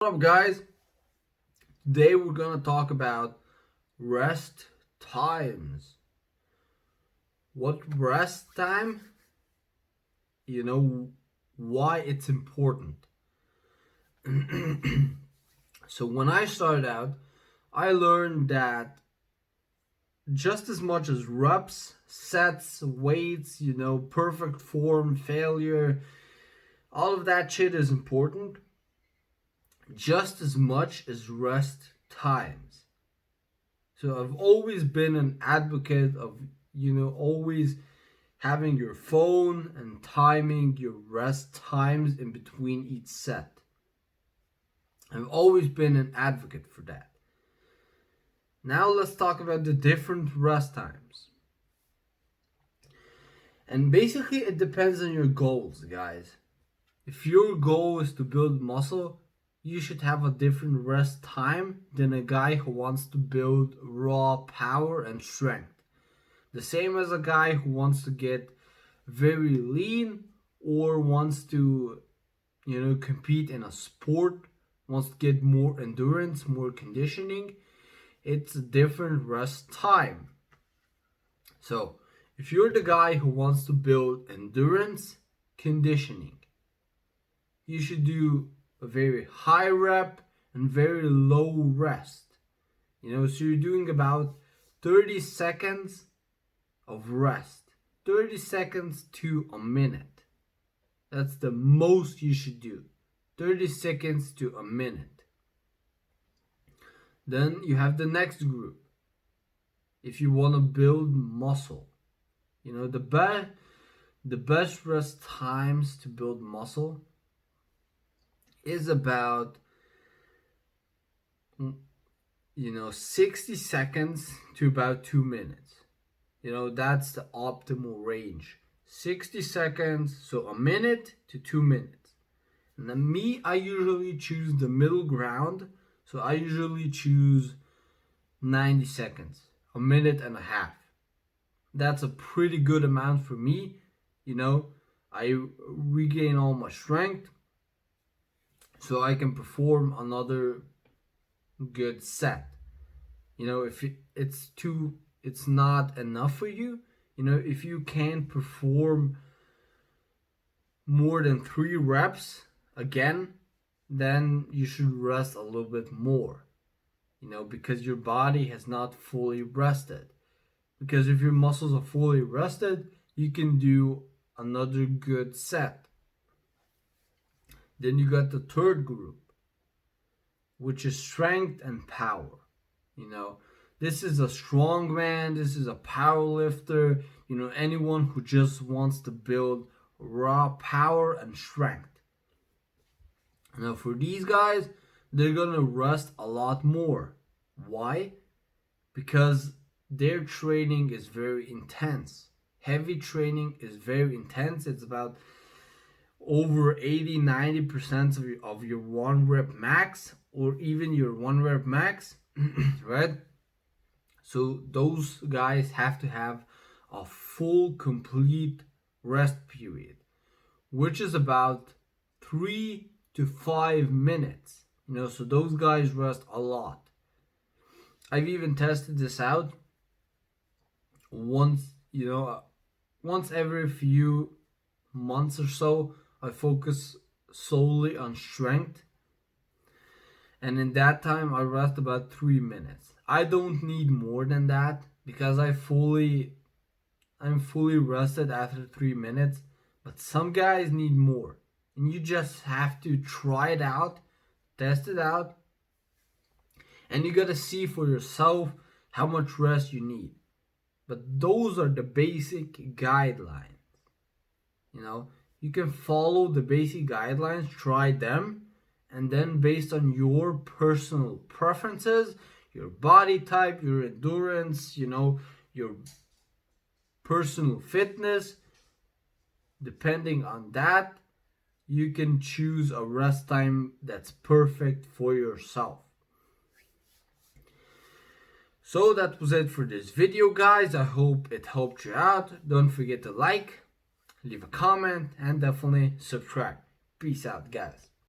What up, guys? Today we're gonna talk about rest times. What rest time? Why it's important. So when I started out, I learned that just as much as reps, sets, weights, perfect form, failure, all of that shit is important just as much as rest times. So I've always been an advocate of, always having your phone and timing your rest times in between each set. I've always been an advocate for that. Now let's talk about the different rest times. And basically it depends on your goals, guys. If your goal is to build muscle, you should have a different rest time than a guy who wants to build raw power and strength. The same as a guy who wants to get very lean or wants to, compete in a sport, wants to get more endurance, more conditioning. It's a different rest time. So, if you're the guy who wants to build endurance, conditioning, you should do a very high rep and very low rest. So you're doing about 30 seconds of rest, 30 seconds to a minute. That's the most you should do, 30 seconds to a minute. Then you have the next group. If you want to build muscle, the best rest times to build muscle is about 60 seconds to about 2 minutes. That's the optimal range. 60 seconds, so a minute to 2 minutes. And then I usually choose the middle ground. So I usually choose 90 seconds, a minute and a half. That's a pretty good amount for me. I regain all my strength so I can perform another good set. If it's not enough for you, if you can't perform more than 3 reps again, then you should rest a little bit more, because your body has not fully rested. Because if your muscles are fully rested, you can do another good set. Then you got the third group, which is strength and power. This is a strongman, this is a power lifter, anyone who just wants to build raw power and strength. Now for these guys, they're gonna rest a lot more. Why? Because their training is very intense. Heavy training is very intense. It's about over 80-90% of your 1 rep max, or even your 1 rep max, right? So those guys have to have a full complete rest period, which is about 3 to 5 minutes. So those guys rest a lot. I've even tested this out once, once every few months or so. I focus solely on strength, and in that time I rest about 3 minutes. I don't need more than that because I'm fully rested after 3 minutes, but some guys need more, and you just have to try it out, test it out, and you gotta see for yourself how much rest you need. But those are the basic guidelines. You can follow the basic guidelines, try them, and then based on your personal preferences, your body type, your endurance, your personal fitness, depending on that, you can choose a rest time that's perfect for yourself. So that was it for this video, guys. I hope it helped you out. Don't forget to like, leave a comment, and definitely subscribe. Peace out, guys.